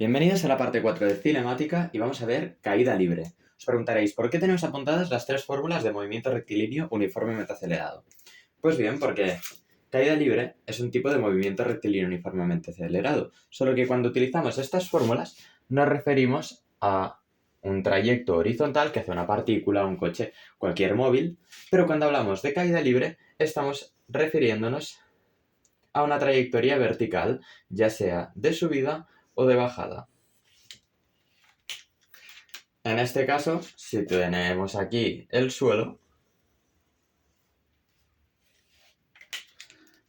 Bienvenidos a la parte 4 de cinemática y vamos a ver caída libre. Os preguntaréis, ¿por qué tenemos apuntadas las tres fórmulas de movimiento rectilíneo uniformemente acelerado? Pues bien, porque caída libre es un tipo de movimiento rectilíneo uniformemente acelerado, solo que cuando utilizamos estas fórmulas nos referimos a un trayecto horizontal que hace una partícula, un coche, cualquier móvil, pero cuando hablamos de caída libre estamos refiriéndonos a una trayectoria vertical, ya sea de subida o de bajada. En este caso, si tenemos aquí el suelo,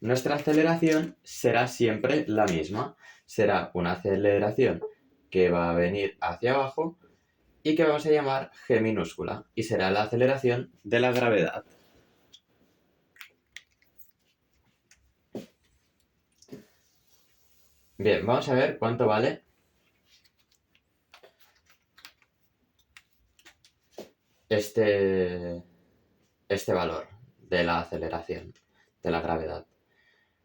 nuestra aceleración será siempre la misma. Será una aceleración que va a venir hacia abajo y que vamos a llamar g minúscula, y será la aceleración de la gravedad. Bien, vamos a ver cuánto vale este valor de la aceleración de la gravedad.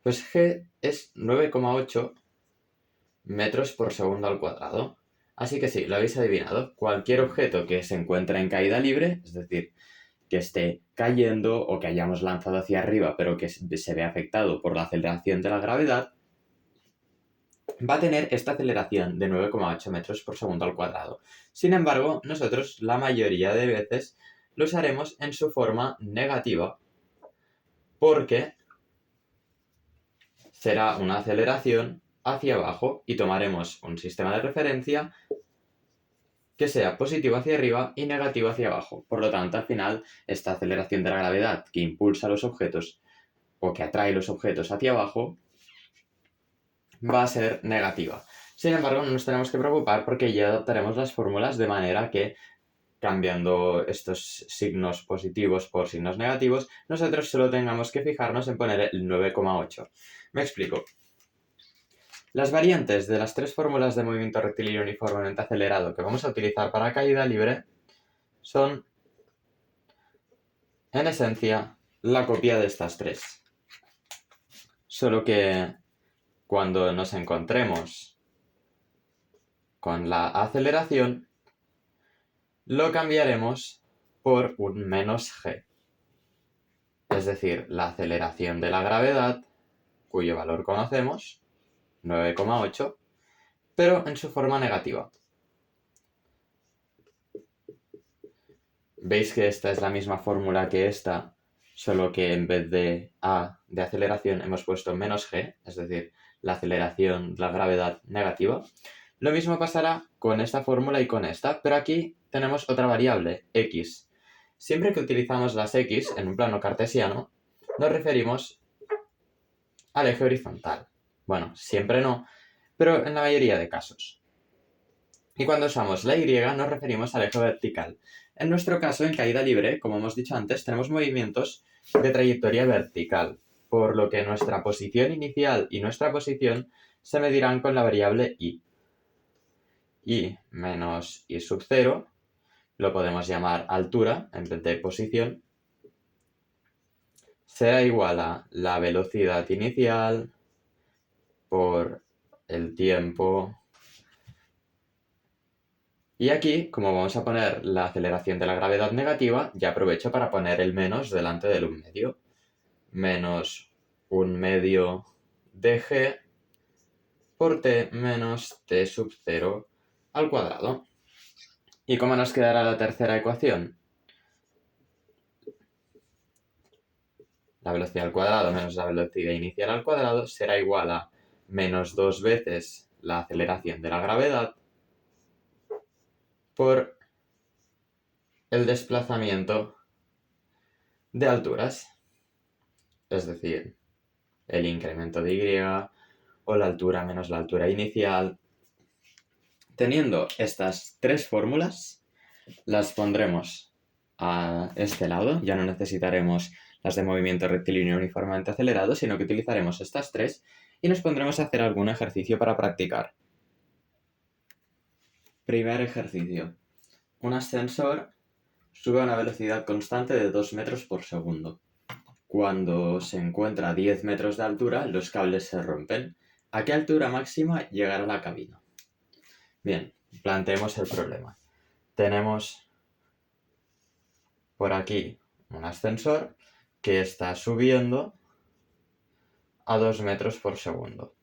Pues g es 9,8 metros por segundo al cuadrado. Así que sí, lo habéis adivinado. Cualquier objeto que se encuentre en caída libre, es decir, que esté cayendo o que hayamos lanzado hacia arriba, pero que se ve afectado por la aceleración de la gravedad, va a tener esta aceleración de 9,8 metros por segundo al cuadrado. Sin embargo, nosotros la mayoría de veces lo usaremos en su forma negativa, porque será una aceleración hacia abajo y tomaremos un sistema de referencia que sea positivo hacia arriba y negativo hacia abajo. Por lo tanto, al final, esta aceleración de la gravedad que impulsa los objetos o que atrae los objetos hacia abajo va a ser negativa. Sin embargo, no nos tenemos que preocupar porque ya adaptaremos las fórmulas de manera que, cambiando estos signos positivos por signos negativos, nosotros solo tengamos que fijarnos en poner el 9,8. Me explico. Las variantes de las tres fórmulas de movimiento rectilíneo uniformemente acelerado que vamos a utilizar para caída libre son, en esencia, la copia de estas tres. Solo que cuando nos encontremos con la aceleración, lo cambiaremos por un menos g. Es decir, la aceleración de la gravedad, cuyo valor conocemos, 9,8, pero en su forma negativa. ¿Veis que esta es la misma fórmula que esta, solo que en vez de a de aceleración hemos puesto menos g, es decir, la aceleración de la gravedad negativa? Lo mismo pasará con esta fórmula y con esta, pero aquí tenemos otra variable, x. Siempre que utilizamos las x en un plano cartesiano, nos referimos al eje horizontal. Bueno, siempre no, pero en la mayoría de casos. Y cuando usamos la y nos referimos al eje vertical. En nuestro caso, en caída libre, como hemos dicho antes, tenemos movimientos de trayectoria vertical, por lo que nuestra posición inicial y nuestra posición se medirán con la variable y. Y menos y sub 0, lo podemos llamar altura en vez de posición, será igual a la velocidad inicial por el tiempo. Y aquí, como vamos a poner la aceleración de la gravedad negativa, ya aprovecho para poner el menos delante del 1 medio. Menos 1 medio de g por t menos t sub 0 al cuadrado. ¿Y cómo nos quedará la tercera ecuación? La velocidad al cuadrado menos la velocidad inicial al cuadrado será igual a menos 2 veces la aceleración de la gravedad por el desplazamiento de alturas. Es decir, el incremento de y o la altura menos la altura inicial. Teniendo estas tres fórmulas, las pondremos a este lado. Ya no necesitaremos las de movimiento rectilíneo uniformemente acelerado, sino que utilizaremos estas tres y nos pondremos a hacer algún ejercicio para practicar. Primer ejercicio. Un ascensor sube a una velocidad constante de 2 metros por segundo. Cuando se encuentra a 10 metros de altura, los cables se rompen. ¿A qué altura máxima llegará la cabina? Bien, planteemos el problema. Tenemos por aquí un ascensor que está subiendo a 2 metros por segundo.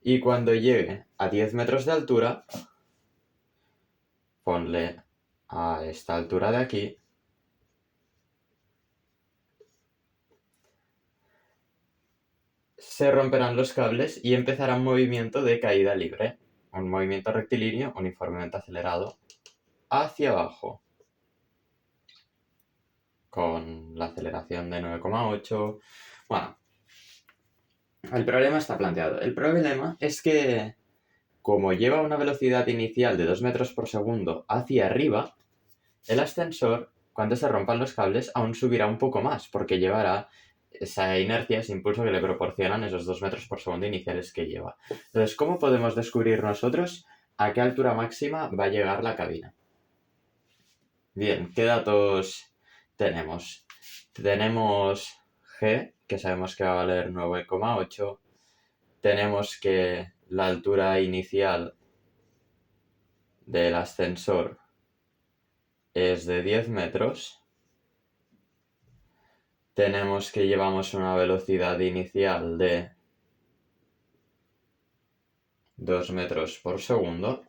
Y cuando llegue a 10 metros de altura, ponle a esta altura de aquí, se romperán los cables y empezará un movimiento de caída libre, un movimiento rectilíneo uniformemente acelerado hacia abajo, con la aceleración de 9,8. Bueno, el problema está planteado. El problema es que, como lleva una velocidad inicial de 2 metros por segundo hacia arriba, el ascensor, cuando se rompan los cables, aún subirá un poco más, porque llevará esa inercia, ese impulso que le proporcionan esos 2 metros por segundo iniciales que lleva. Entonces, ¿cómo podemos descubrir nosotros a qué altura máxima va a llegar la cabina? Bien, ¿qué datos tenemos? Tenemos G, que sabemos que va a valer 9,8. Tenemos que la altura inicial del ascensor es de 10 metros. Tenemos que llevamos una velocidad inicial de 2 metros por segundo.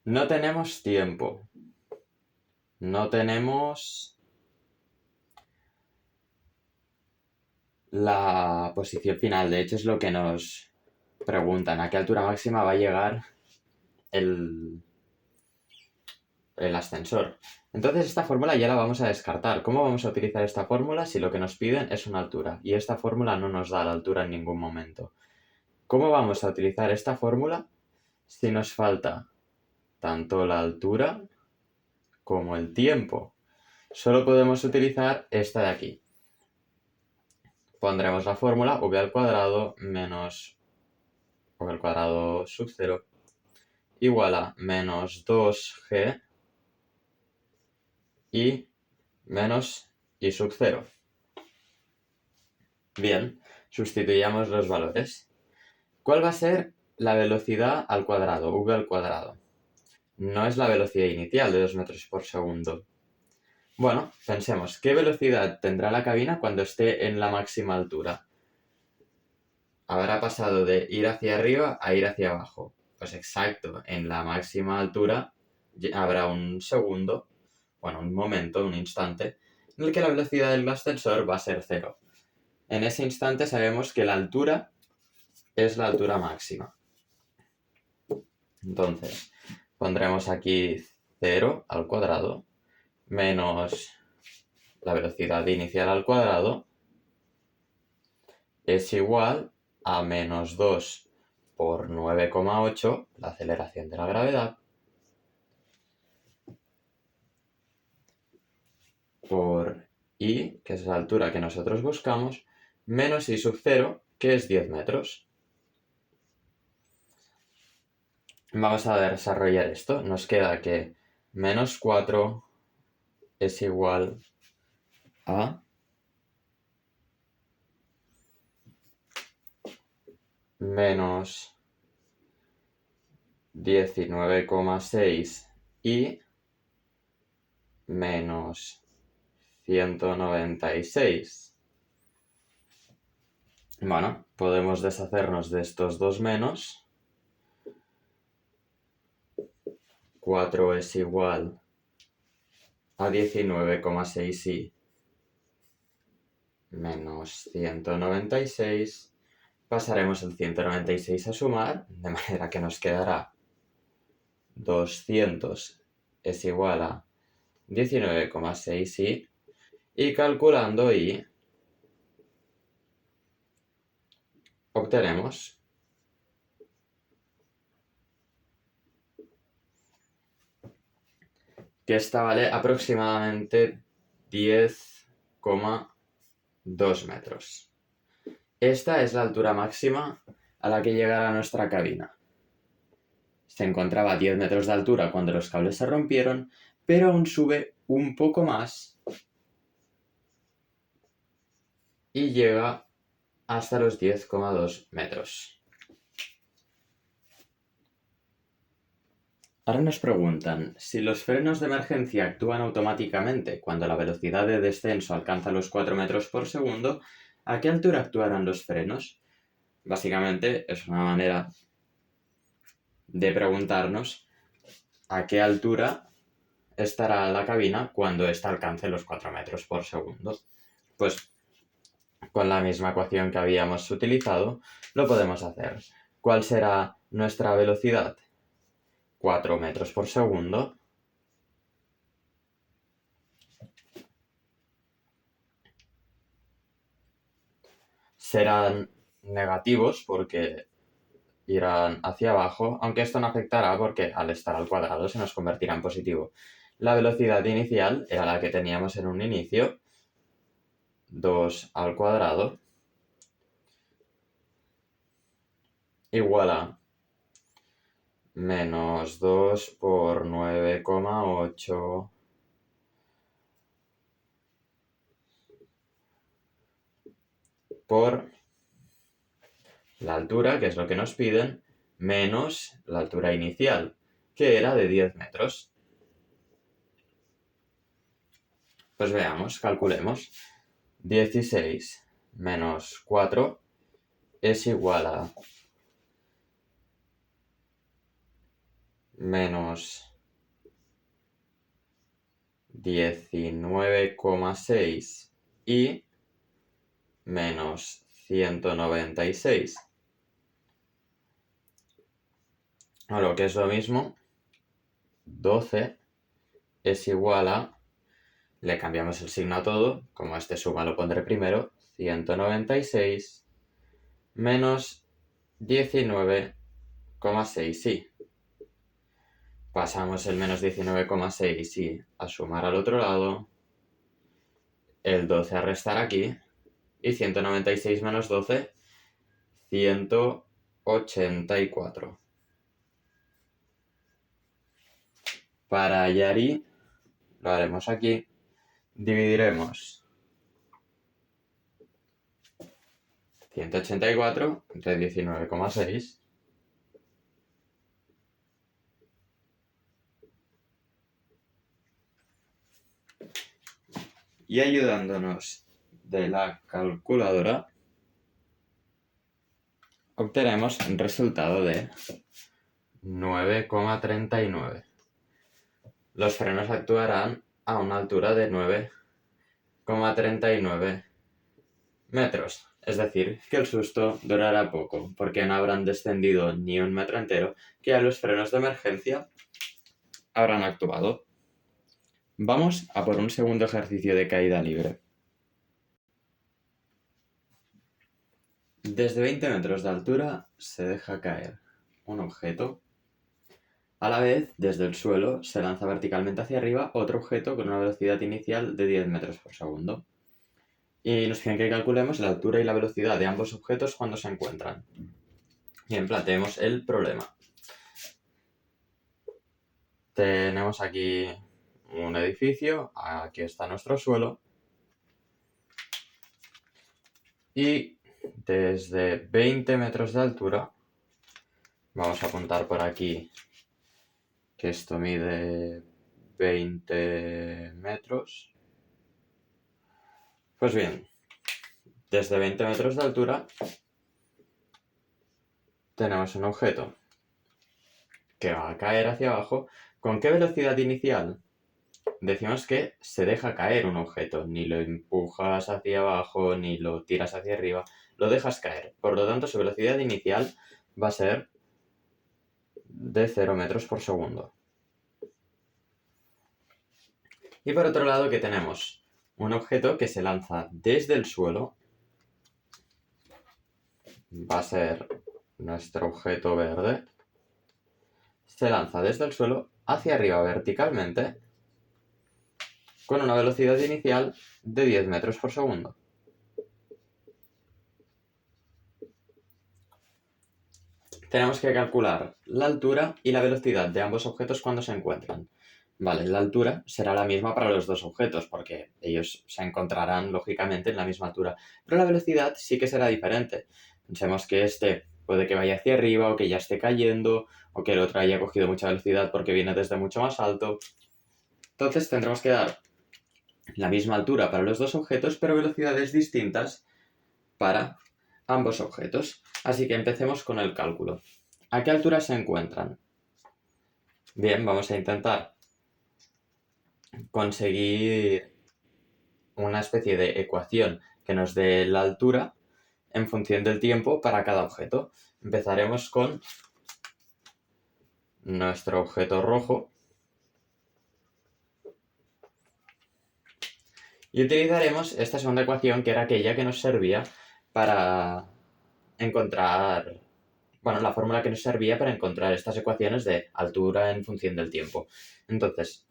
No tenemos tiempo. No tenemos la posición final. De hecho, es lo que nos preguntan. ¿A qué altura máxima va a llegar el ascensor? Entonces esta fórmula ya la vamos a descartar. ¿Cómo vamos a utilizar esta fórmula si lo que nos piden es una altura? Y esta fórmula no nos da la altura en ningún momento. ¿Cómo vamos a utilizar esta fórmula si nos falta tanto la altura como el tiempo? Solo podemos utilizar esta de aquí. Pondremos la fórmula v al cuadrado menos v al cuadrado sub 0 igual a menos 2g y menos y sub 0. Bien, sustituyamos los valores. ¿Cuál va a ser la velocidad al cuadrado, v al cuadrado? No es la velocidad inicial de 2 metros por segundo. Bueno, pensemos, ¿qué velocidad tendrá la cabina cuando esté en la máxima altura? Habrá pasado de ir hacia arriba a ir hacia abajo. Pues exacto, en la máxima altura habrá un segundo, bueno, un momento, un instante, en el que la velocidad del ascensor va a ser 0. En ese instante sabemos que la altura es la altura máxima. Entonces, pondremos aquí 0 al cuadrado menos la velocidad inicial al cuadrado es igual a menos 2 por 9,8, la aceleración de la gravedad, por I, que es la altura que nosotros buscamos, menos I sub 0, que es 10 metros. Vamos a desarrollar esto. Nos queda que menos 4 es igual a menos 19,6 y menos 196. Bueno, podemos deshacernos de estos dos menos. 4 es igual a 19,6i menos 196. Pasaremos el 196 a sumar, de manera que nos quedará 200 es igual a 19,6i y calculando i obtenemos que esta vale aproximadamente 10,2 metros. Esta es la altura máxima a la que llegará nuestra cabina. Se encontraba a 10 metros de altura cuando los cables se rompieron, pero aún sube un poco más y llega hasta los 10,2 metros. Ahora nos preguntan, si los frenos de emergencia actúan automáticamente cuando la velocidad de descenso alcanza los 4 metros por segundo, ¿a qué altura actuarán los frenos? Básicamente es una manera de preguntarnos a qué altura estará la cabina cuando ésta alcance los 4 metros por segundo. Pues con la misma ecuación que habíamos utilizado, lo podemos hacer. ¿Cuál será nuestra velocidad? 4 metros por segundo serán negativos porque irán hacia abajo, aunque esto no afectará porque al estar al cuadrado se nos convertirá en positivo. La velocidad inicial era la que teníamos en un inicio, 2 al cuadrado, igual a menos 2 por 9,8 por la altura, que es lo que nos piden, menos la altura inicial, que era de 10 metros. Pues veamos, calculemos. 16 menos 4 es igual a menos 19,6 y menos 196. O lo que es lo mismo, 12 es igual a, le cambiamos el signo a todo, como este suma lo pondré primero, 196 menos 19,6, sí. Pasamos el menos 19,6 y a sumar al otro lado, el 12 a restar aquí, y 196 menos 12, 184. Para Yari, lo haremos aquí, dividiremos 184 entre 19,6 y ayudándonos de la calculadora obtenemos un resultado de 9,39. Los frenos actuarán a una altura de 9,39 metros. Es decir, que el susto durará poco, porque no habrán descendido ni un metro entero, que ya los frenos de emergencia habrán actuado. Vamos a por un segundo ejercicio de caída libre. Desde 20 metros de altura se deja caer un objeto. A la vez, desde el suelo se lanza verticalmente hacia arriba otro objeto con una velocidad inicial de 10 metros por segundo. Y nos piden que calculemos la altura y la velocidad de ambos objetos cuando se encuentran. Bien, planteemos el problema. Tenemos aquí un edificio, aquí está nuestro suelo, y desde 20 metros de altura, vamos a apuntar por aquí que esto mide 20 metros. Pues bien, desde 20 metros de altura tenemos un objeto que va a caer hacia abajo. ¿Con qué velocidad inicial? Decimos que se deja caer un objeto, ni lo empujas hacia abajo, ni lo tiras hacia arriba, lo dejas caer. Por lo tanto, su velocidad inicial va a ser de 0 metros por segundo. Y por otro lado, que tenemos un objeto que se lanza desde el suelo, va a ser nuestro objeto verde, se lanza desde el suelo hacia arriba verticalmente con una velocidad inicial de 10 metros por segundo. Tenemos que calcular la altura y la velocidad de ambos objetos cuando se encuentran. Vale, la altura será la misma para los dos objetos, porque ellos se encontrarán lógicamente en la misma altura, pero la velocidad sí que será diferente. Pensemos que este Puede que vaya hacia arriba o que ya esté cayendo o que el otro haya cogido mucha velocidad porque viene desde mucho más alto. Entonces tendremos que dar la misma altura para los dos objetos, pero velocidades distintas para ambos objetos. Así que empecemos con el cálculo. ¿A qué altura se encuentran? Bien, vamos a intentar conseguir una especie de ecuación que nos dé la altura en función del tiempo para cada objeto. Empezaremos con nuestro objeto rojo y utilizaremos esta segunda ecuación, que era aquella que nos servía para encontrar, bueno, la fórmula que nos servía para encontrar estas ecuaciones de altura en función del tiempo. Entonces,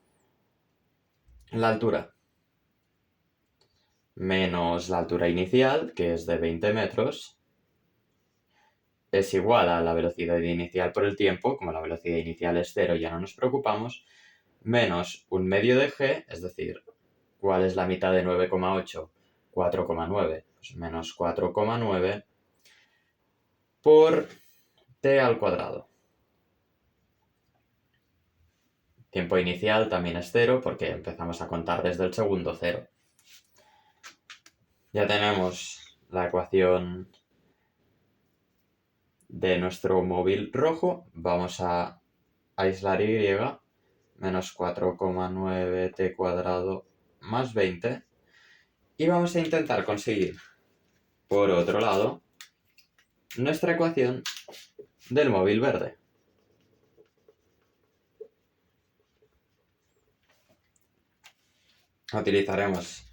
la altura menos la altura inicial, que es de 20 metros, es igual a la velocidad inicial por el tiempo. Como la velocidad inicial es 0, ya no nos preocupamos, menos un medio de g, es decir, ¿cuál es la mitad de 9,8? 4,9. Pues menos 4,9 por t al cuadrado. Tiempo inicial también es 0 porque empezamos a contar desde el segundo 0. Ya tenemos la ecuación de nuestro móvil rojo. Vamos a aislar y, menos 4,9t cuadrado más 20. Y vamos a intentar conseguir, por otro lado, nuestra ecuación del móvil verde. Utilizaremos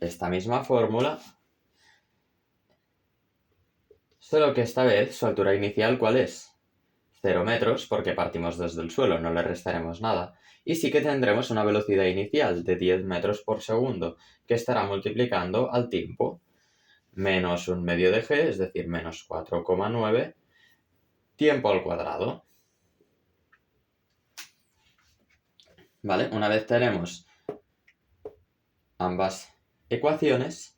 esta misma fórmula, solo que esta vez su altura inicial, ¿cuál es? 0 metros, porque partimos desde el suelo, no le restaremos nada. Y sí que tendremos una velocidad inicial de 10 metros por segundo, que estará multiplicando al tiempo, menos un medio de g, es decir, menos 4,9, tiempo al cuadrado. ¿Vale? Una vez tenemos ambas ecuaciones,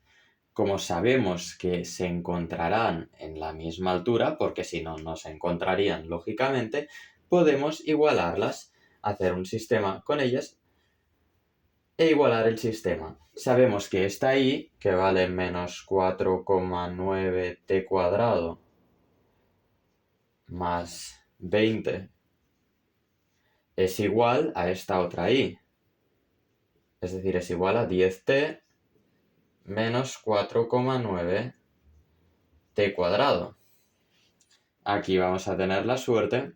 como sabemos que se encontrarán en la misma altura, porque si no, no se encontrarían lógicamente, podemos igualarlas, hacer un sistema con ellas e igualar el sistema. Sabemos que esta y, que vale menos 4,9t cuadrado más 20, es igual a esta otra y. Es decir, es igual a 10t menos 4,9t cuadrado. Aquí vamos a tener la suerte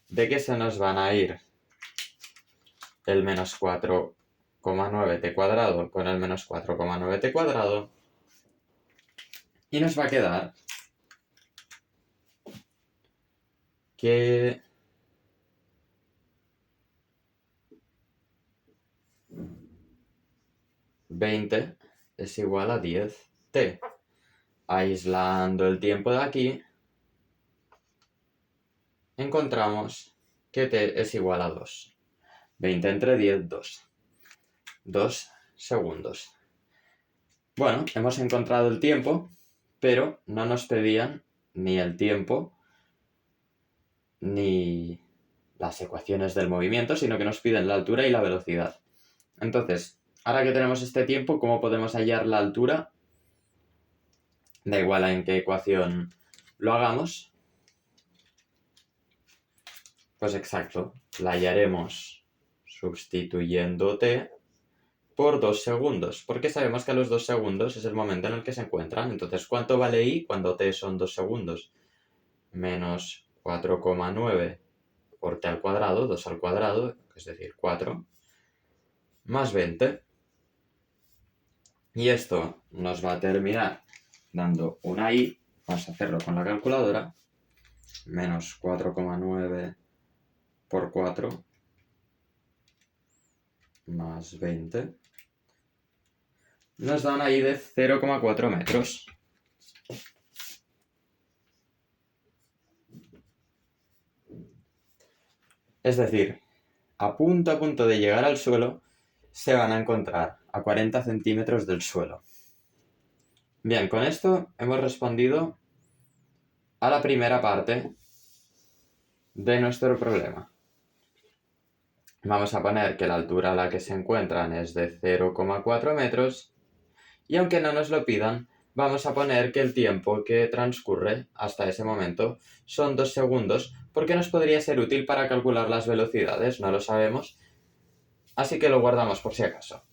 de que se nos van a ir el menos 4,9t cuadrado con el menos 4,9t cuadrado y nos va a quedar que ...20 es igual a 10t. Aislando el tiempo de aquí, encontramos que t es igual a 2. 20 entre 10, 2. 2 segundos. Bueno, hemos encontrado el tiempo, pero no nos pedían ni el tiempo ni las ecuaciones del movimiento, sino que nos piden la altura y la velocidad. Entonces, ahora que tenemos este tiempo, ¿cómo podemos hallar la altura? Da igual en qué ecuación lo hagamos. Pues exacto, la hallaremos sustituyendo t por 2 segundos, porque sabemos que a los 2 segundos es el momento en el que se encuentran. Entonces, ¿cuánto vale i cuando t son 2 segundos? Menos 4,9 por t al cuadrado, 2 al cuadrado, es decir, 4, más 20. Y esto nos va a terminar dando una i, vamos a hacerlo con la calculadora, menos 4,9 por 4 más 20, nos da una i de 0,4 metros. Es decir, a punto de llegar al suelo, se van a encontrar a 40 centímetros del suelo. Bien, con esto hemos respondido a la primera parte de nuestro problema. Vamos a poner que la altura a la que se encuentran es de 0,4 metros y aunque no nos lo pidan, vamos a poner que el tiempo que transcurre hasta ese momento son 2 segundos porque nos podría ser útil para calcular las velocidades, no lo sabemos, así que lo guardamos por si acaso.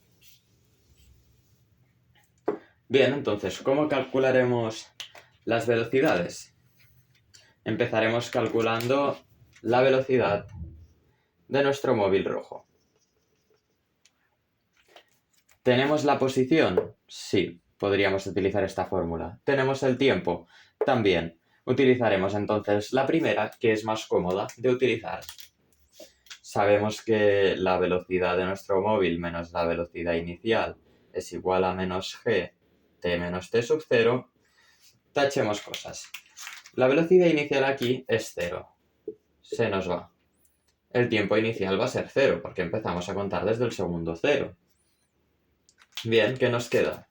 Bien, entonces, ¿cómo calcularemos las velocidades? Empezaremos calculando la velocidad de nuestro móvil rojo. ¿Tenemos la posición? Sí, podríamos utilizar esta fórmula. ¿Tenemos el tiempo? También. Utilizaremos entonces la primera, que es más cómoda de utilizar. Sabemos que la velocidad de nuestro móvil menos la velocidad inicial es igual a menos g t menos t sub 0. Tachemos cosas. La velocidad inicial aquí es 0. Se nos va. El tiempo inicial va a ser 0, porque empezamos a contar desde el segundo 0. Bien, ¿qué nos queda?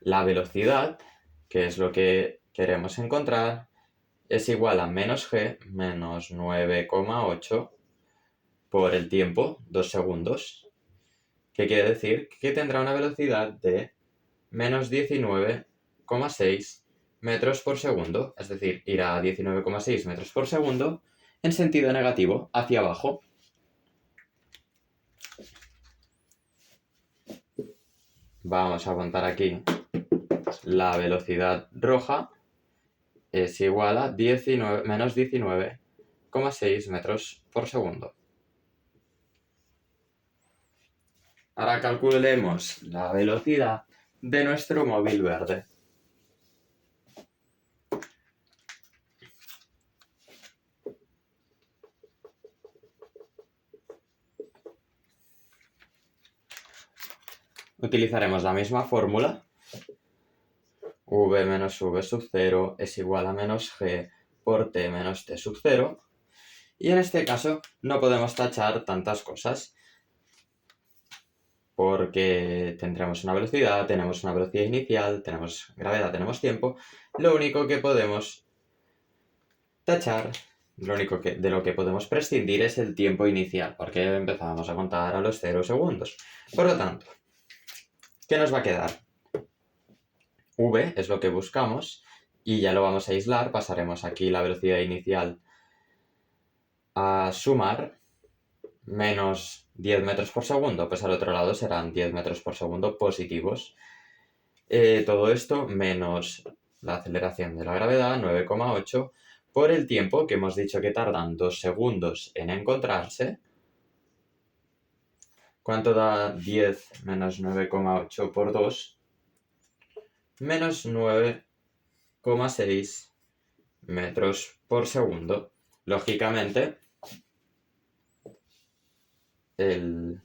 La velocidad, que es lo que queremos encontrar, es igual a menos g menos 9,8 por el tiempo, 2 segundos, que quiere decir que tendrá una velocidad de menos 19,6 metros por segundo, es decir, irá a 19,6 metros por segundo en sentido negativo, hacia abajo. Vamos a contar aquí. La velocidad roja es igual a menos 19,6 metros por segundo. Ahora calculemos la velocidad de nuestro móvil verde. Utilizaremos la misma fórmula. V menos V sub 0 es igual a menos G por T menos T sub 0. Y en este caso no podemos tachar tantas cosas, porque tendremos una velocidad, tenemos una velocidad inicial, tenemos gravedad, tenemos tiempo. Lo único que podemos tachar, de lo que podemos prescindir es el tiempo inicial, porque empezamos a contar a los 0 segundos. Por lo tanto, ¿qué nos va a quedar? V es lo que buscamos y ya lo vamos a aislar. Pasaremos aquí la velocidad inicial a sumar menos 10 metros por segundo, pues al otro lado serán 10 metros por segundo positivos. Todo esto menos la aceleración de la gravedad, 9,8, por el tiempo que hemos dicho que tardan 2 segundos en encontrarse. ¿Cuánto da 10 menos 9,8 por 2? Menos 9,6 metros por segundo. Lógicamente, el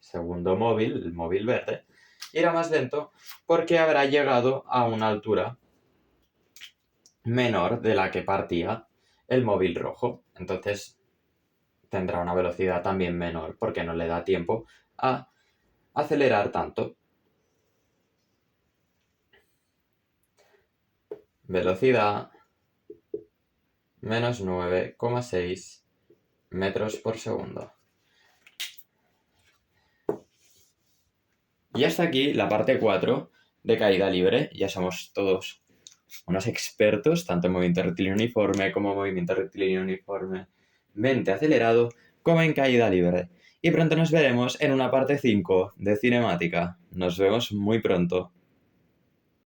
segundo móvil, el móvil verde, irá más lento porque habrá llegado a una altura menor de la que partía el móvil rojo. Entonces tendrá una velocidad también menor porque no le da tiempo a acelerar tanto. Velocidad menos 9,6 metros por segundo. Y hasta aquí la parte 4 de caída libre. Ya somos todos unos expertos, tanto en movimiento rectilíneo uniforme como movimiento rectilíneo uniformemente acelerado, como en caída libre. Y pronto nos veremos en una parte 5 de cinemática. Nos vemos muy pronto.